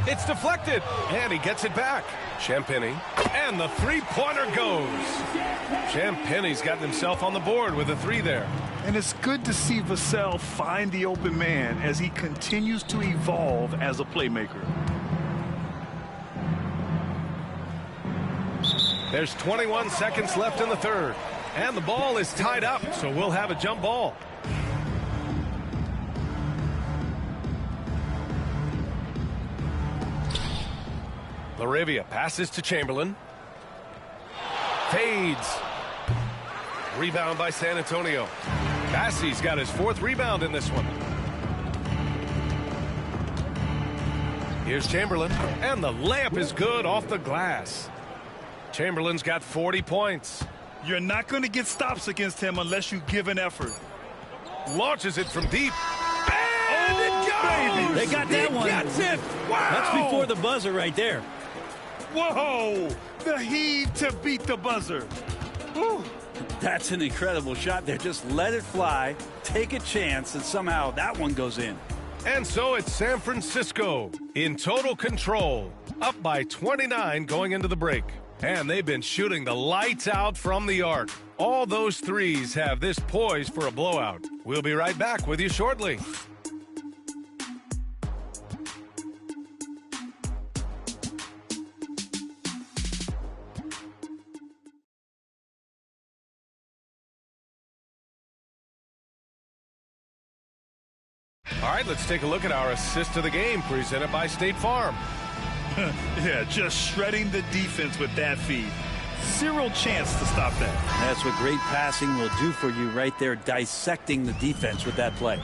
It's deflected, and he gets it back. Champagnie, and the three-pointer goes. Champagnie's gotten himself on the board with a 3 there. And it's good to see Vassell find the open man as he continues to evolve as a playmaker. There's 21 seconds left in the third, and the ball is tied up, so we'll have a jump ball. LaRavia passes to Chamberlain. Fades. Rebound by San Antonio. Bassi's got his 4th rebound in this one. Here's Chamberlain, and the layup is good off the glass. Chamberlain's got 40 points. You're not going to get stops against him unless you give an effort. Launches it from deep. And baby. They got that one. That's it. Wow. That's before the buzzer right there. Whoa! The heave to beat the buzzer. Whew. That's an incredible shot there. Just let it fly, take a chance, and somehow that one goes in. And so it's San Francisco in total control, up by 29 going into the break. And they've been shooting the lights out from the arc. All those threes have this poised for a blowout. We'll be right back with you shortly. All right, let's take a look at our assist of the game presented by State Farm. Yeah, just shredding the defense with that feed. Zero chance to stop that. That's what great passing will do for you right there, dissecting the defense with that play.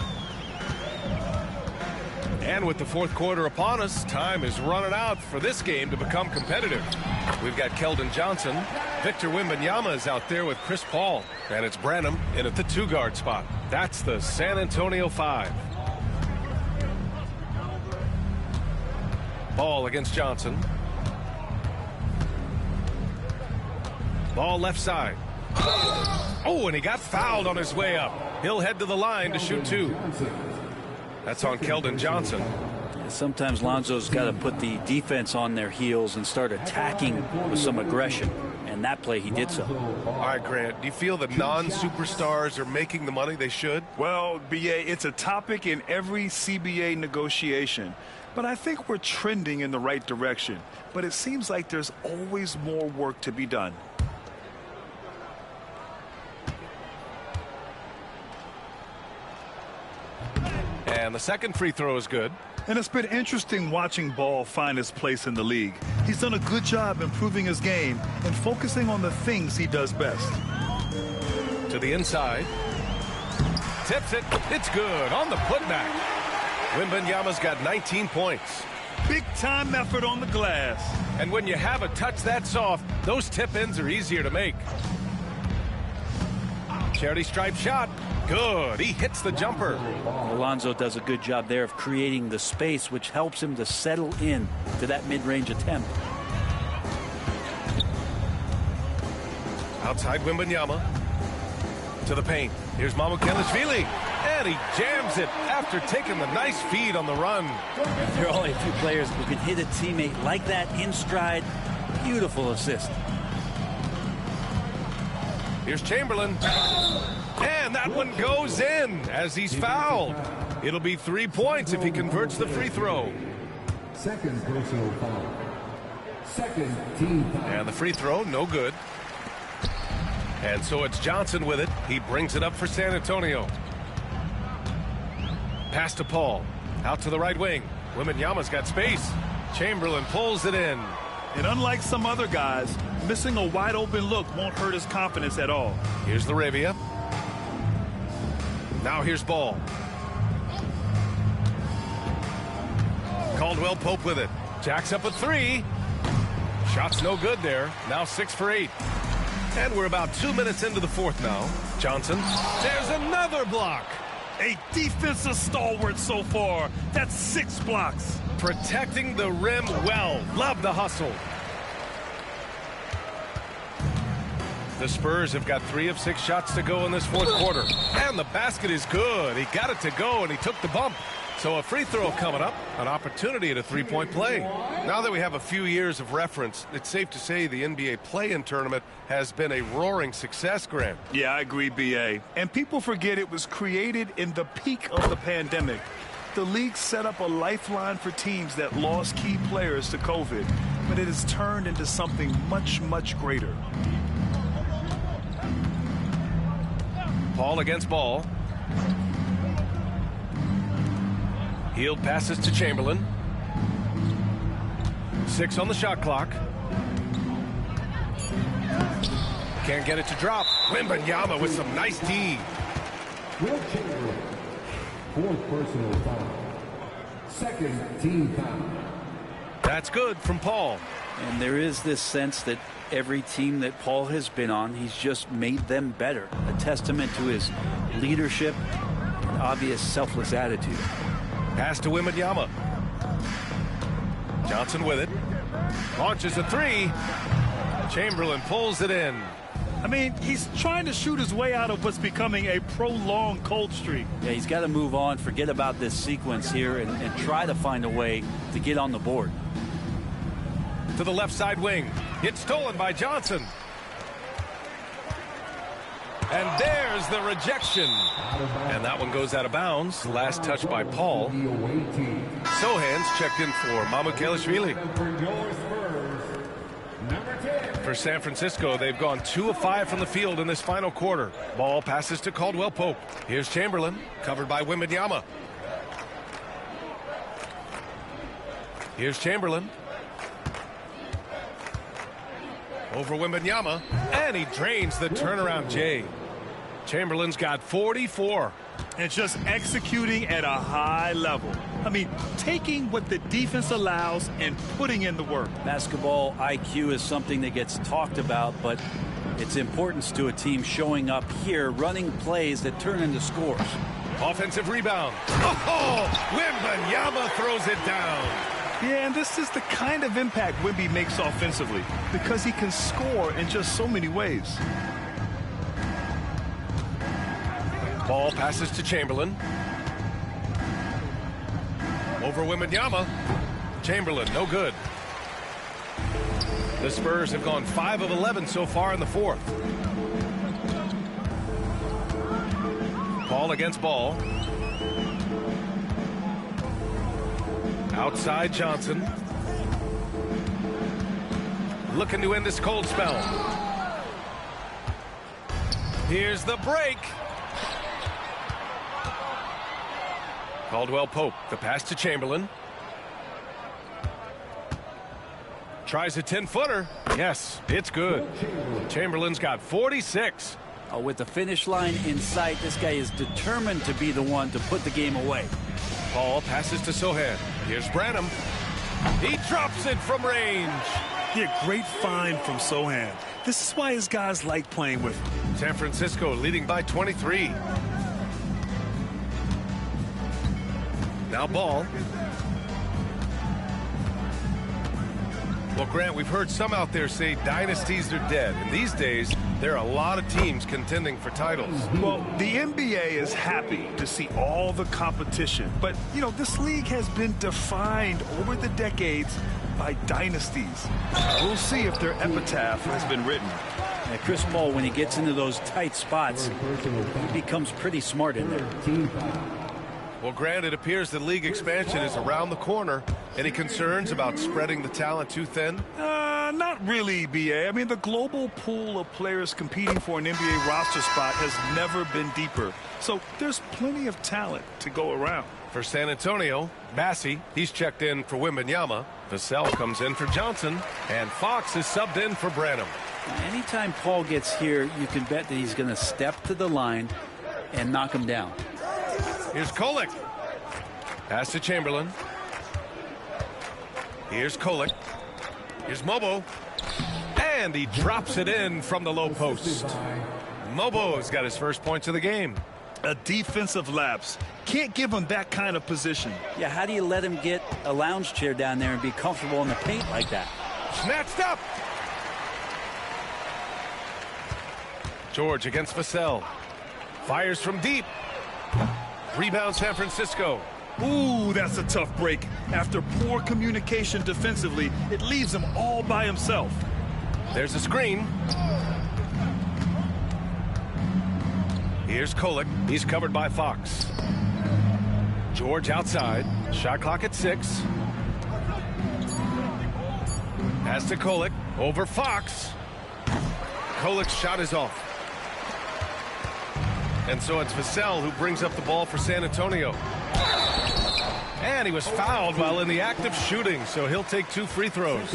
And with the fourth quarter upon us, time is running out for this game to become competitive. We've got Keldon Johnson. Victor Wembanyama is out there with Chris Paul. And it's Branham in at the 2-guard spot. That's the San Antonio 5. Ball against Johnson. Ball left side. Oh, and he got fouled on his way up. He'll head to the line to shoot 2. That's on Keldon Johnson. Sometimes Lonzo's got to put the defense on their heels and start attacking with some aggression. And that play, he did so. All right, Grant, do you feel that non-superstars are making the money they should? Well, BA, it's a topic in every CBA negotiation. But I think we're trending in the right direction. But it seems like there's always more work to be done. And the second free throw is good. And it's been interesting watching Ball find his place in the league. He's done a good job improving his game and focusing on the things he does best. To the inside. Tips it. It's good on the putback. Wembanyama's got 19 points. Big time effort on the glass. And when you have a touch that soft, those tip-ins are easier to make. Charity stripe shot. Good. He hits the jumper. Alonzo does a good job there of creating the space, which helps him to settle in to that mid-range attempt. Outside Wembanyama. To the paint. Here's Mamukelashvili. And he jams it after taking the nice feed on the run. There are only a few players who can hit a teammate like that in stride. Beautiful assist. Here's Chamberlain. And that one goes in as he's fouled. It'll be 3 points if he converts the free throw. Second personal foul. Second team foul. And the free throw, no good. And so it's Johnson with it. He brings it up for San Antonio. Pass to Paul. Out to the right wing. Wembanyama's got space. Chamberlain pulls it in. And unlike some other guys, missing a wide open look won't hurt his confidence at all. Here's Laravia. Now here's Ball. Caldwell Pope with it. Jacks up a 3. Shot's no good there. Now 6 for 8. And we're about 2 minutes into the fourth now. Johnson. There's another block. A defensive stalwart so far. That's 6 blocks. Protecting the rim well. Love the hustle. The Spurs have got 3 of 6 shots to go in this fourth quarter. And the basket is good. He got it to go, and he took the bump. So a free throw coming up, an opportunity at a 3-point play. Now that we have a few years of reference, it's safe to say the NBA play-in tournament has been a roaring success, Grant. Yeah, I agree, BA. And people forget it was created in the peak of the pandemic. The league set up a lifeline for teams that lost key players to COVID, but it has turned into something much, much greater. Paul against Ball. Hield passes to Chamberlain. 6 on the shot clock. Can't get it to drop. Wembanyama with some nice D. Wilt Chamberlain. Fourth personal foul. Second team foul. That's good from Paul. And there is this sense that every team that Paul has been on, he's just made them better. A testament to his leadership and obvious selfless attitude. Pass to Wembanyama. Johnson with it. Launches a three. Chamberlain pulls it in. I mean, he's trying to shoot his way out of what's becoming a prolonged cold streak. Yeah, he's got to move on, forget about this sequence here, and try to find a way to get on the board. To the left side wing. It's stolen by Johnson. And there's the rejection. And that one goes out of bounds. Last touch by Paul. Sohan's checked in for Mamukelashvili. For San Francisco, they've gone 2 of 5 from the field in this final quarter. Ball passes to Caldwell Pope. Here's Chamberlain, covered by Wembanyama. Here's Chamberlain. Over Wembanyama, and he drains the turnaround J. Chamberlain's got 44. And just executing at a high level. I mean, taking what the defense allows and putting in the work. Basketball IQ is something that gets talked about, but its importance to a team showing up here, running plays that turn into scores. Offensive rebound. Oh, Wembanyama throws it down. Yeah, and this is the kind of impact Wemby makes offensively because he can score in just so many ways. Ball passes to Chamberlain. Over Wembanyama. Chamberlain, no good. The Spurs have gone 5 of 11 so far in the fourth. Ball against ball. Outside Johnson. Looking to end this cold spell. Here's the break. Caldwell Pope, the pass to Chamberlain. Tries a 10-footer. Yes, it's good. Chamberlain's got 46. With the finish line in sight, this guy is determined to be the one to put the game away. Paul passes to Sohan. Here's Branham. He drops it from range. Yeah, great find from Sohan. This is why his guys like playing with him. San Francisco leading by 23. Now ball. Well, Grant, we've heard some out there say dynasties are dead. And these days, there are a lot of teams contending for titles. Well, the NBA is happy to see all the competition. But, you know, this league has been defined over the decades by dynasties. We'll see if their epitaph has been written. Yeah, Chris Paul, when he gets into those tight spots, he becomes pretty smart in there. Well, Grant, it appears that league expansion is around the corner. Any concerns about spreading the talent too thin? Not really, B.A. I mean, the global pool of players competing for an NBA roster spot has never been deeper. So there's plenty of talent to go around. For San Antonio, Bassi, he's checked in for Wembanyama. Vassell comes in for Johnson. And Fox is subbed in for Branham. Anytime Paul gets here, you can bet that he's going to step to the line and knock him down. Here's Kolek. Pass to Chamberlain. Here's Kolek. Here's Mobo. And he drops it in from the low post. Mobo's got his first points of the game. A defensive lapse. Can't give him that kind of position. Yeah, how do you let him get a lounge chair down there and be comfortable in the paint like that? Snatched up. George against Vassell. Fires from deep. Rebound San Francisco. Ooh, that's a tough break. After poor communication defensively, it leaves him all by himself. There's a screen. Here's Kolek. He's covered by Fox. George outside. Shot clock at 6. Pass to Kolek. Over Fox. Kolek's shot is off. And so it's Vassell who brings up the ball for San Antonio. And he was fouled while in the act of shooting, so he'll take 2 free throws.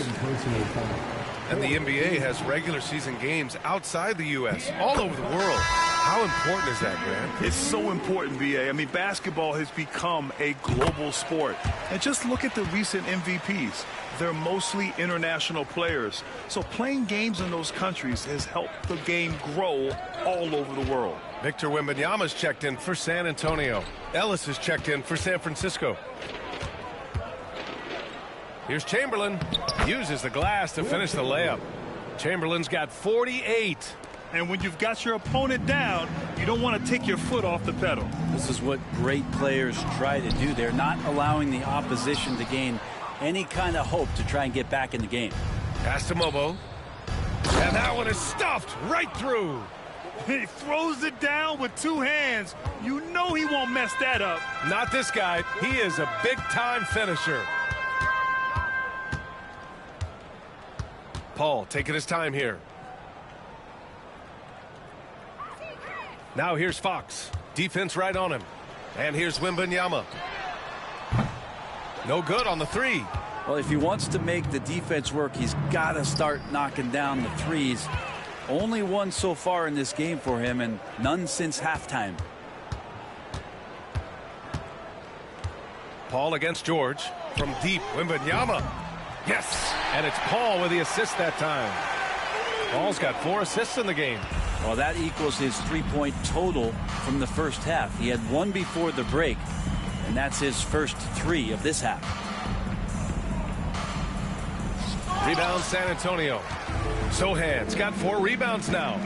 And the NBA has regular season games outside the U.S., all over the world. How important is that, Grant? It's so important, B.A. I mean, basketball has become a global sport. And just look at the recent MVPs. They're mostly international players. So playing games in those countries has helped the game grow all over the world. Victor Wembanyama's checked in for San Antonio. Ellis is checked in for San Francisco. Here's Chamberlain. Uses the glass to finish the layup. Chamberlain's got 48. And when you've got your opponent down, you don't want to take your foot off the pedal. This is what great players try to do. They're not allowing the opposition to gain any kind of hope to try and get back in the game. Pass to Mobo. And that one is stuffed right through. He throws it down with two hands. You know he won't mess that up. Not this guy. He is a big-time finisher. Paul taking his time here. Now here's Fox. Defense right on him. And here's Wembanyama. No good on the three. Well, if he wants to make the defense work, he's got to start knocking down the threes. Only one so far in this game for him, and none since halftime. Paul against George. From deep, Wembanyama. Yes! And it's Paul with the assist that time. Paul's got 4 assists in the game. Well, that equals his 3-point total from the first half. He had 1 before the break, and that's his first 3 of this half. Rebound San Antonio. Sohan's got 4 rebounds now.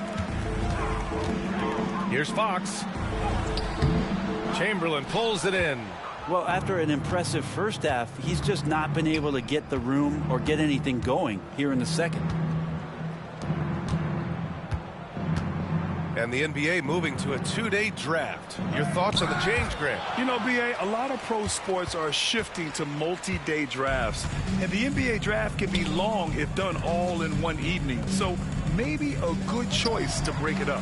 Here's Fox. Chamberlain pulls it in. Well, after an impressive first half, he's just not been able to get the room or get anything going here in the second. And the NBA moving to a 2-day draft. Your thoughts on the change, Grant? You know, B.A., a lot of pro sports are shifting to multi-day drafts. And the NBA draft can be long if done all in one evening. So maybe a good choice to break it up.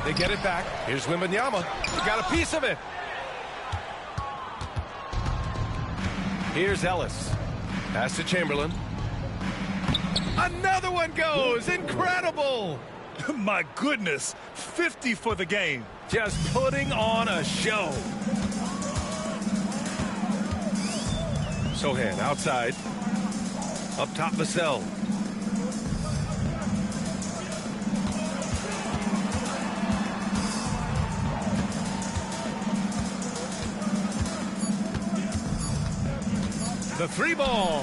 They get it back. Here's Wembanyama. Got a piece of it. Here's Ellis. Pass to Chamberlain. Another one goes. Incredible. My goodness, 50 for the game. Just putting on a show. Sohan outside. Up top, Vassell. The 3 ball.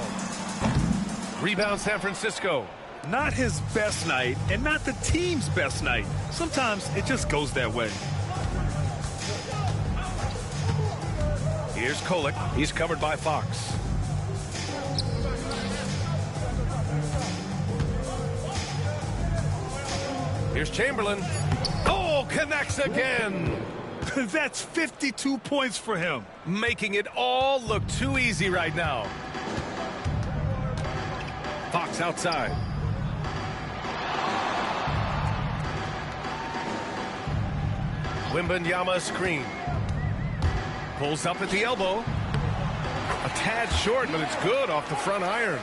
Rebound San Francisco. Not his best night and not the team's best night. Sometimes it just goes that way. Here's Kolek. He's covered by Fox. Here's Chamberlain. Oh, connects again. That's 52 points for him. Making it all look too easy right now. Fox outside. Wembanyama screen. Pulls up at the elbow. A tad short, but it's good off the front iron.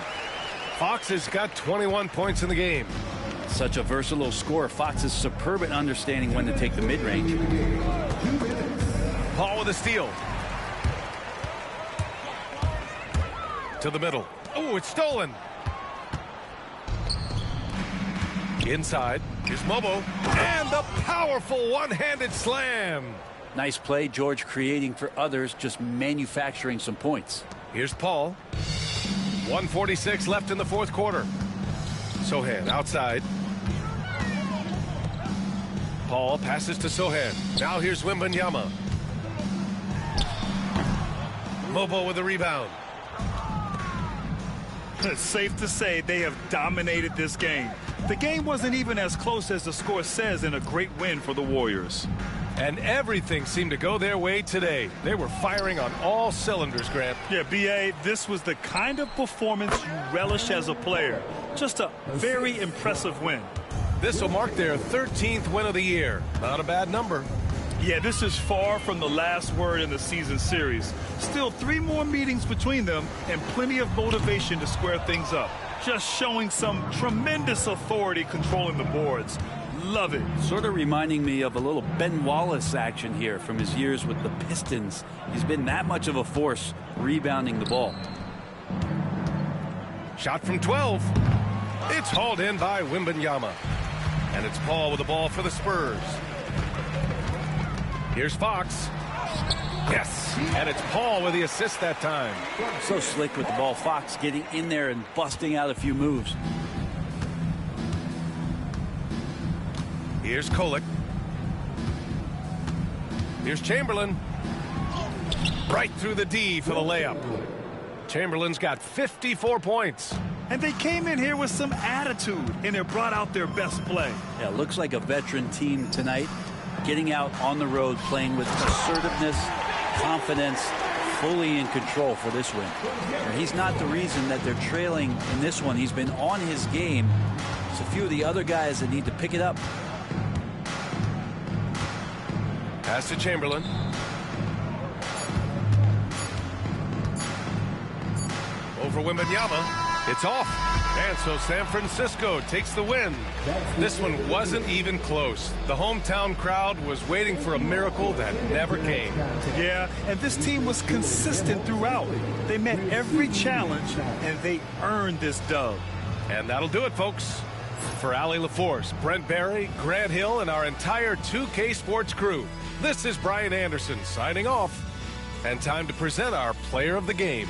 Fox has got 21 points in the game. Such a versatile scorer. Fox is superb at understanding when to take the mid-range. Paul with a steal. To the middle. Oh, it's stolen. Inside. Here's Mobo. And the powerful one-handed slam. Nice play, George, creating for others, just manufacturing some points. Here's Paul. 1:46 left in the fourth quarter. Sohan outside. Paul passes to Sohan. Now here's Wembanyama. Mobo with a rebound. It's safe to say they have dominated this game. The game wasn't even as close as the score says in a great win for the Warriors. And everything seemed to go their way today. They were firing on all cylinders, Grant. Yeah, B.A., this was the kind of performance you relish as a player. Just a very impressive win. This will mark their 13th win of the year. Not a bad number. Yeah, this is far from the last word in the season series. Still 3 more meetings between them and plenty of motivation to square things up. Just showing some tremendous authority controlling the boards. Love it. Sort of reminding me of a little Ben Wallace action here from his years with the Pistons. He's been that much of a force rebounding the ball. Shot from 12. It's hauled in by Wembanyama. And it's Paul with the ball for the Spurs. Here's Fox. Yes, and it's Paul with the assist that time. So slick with the ball. Fox getting in there and busting out a few moves. Here's Kolek. Here's Chamberlain. Right through the D for the layup. Chamberlain's got 54 points. And they came in here with some attitude, and it brought out their best play. Yeah, looks like a veteran team tonight. Getting out on the road, playing with assertiveness, confidence, fully in control for this win. And he's not the reason that they're trailing in this one. He's been on his game. It's a few of the other guys that need to pick it up. Pass to Chamberlain. Over Wembanyama. It's off. And so San Francisco takes the win. This one wasn't even close. The hometown crowd was waiting for a miracle that never came. Yeah, and this team was consistent throughout. They met every challenge, and they earned this dub. And that'll do it, folks. For Allie LaForce, Brent Barry, Grant Hill, and our entire 2K Sports crew, this is Brian Anderson signing off. And time to present our player of the game.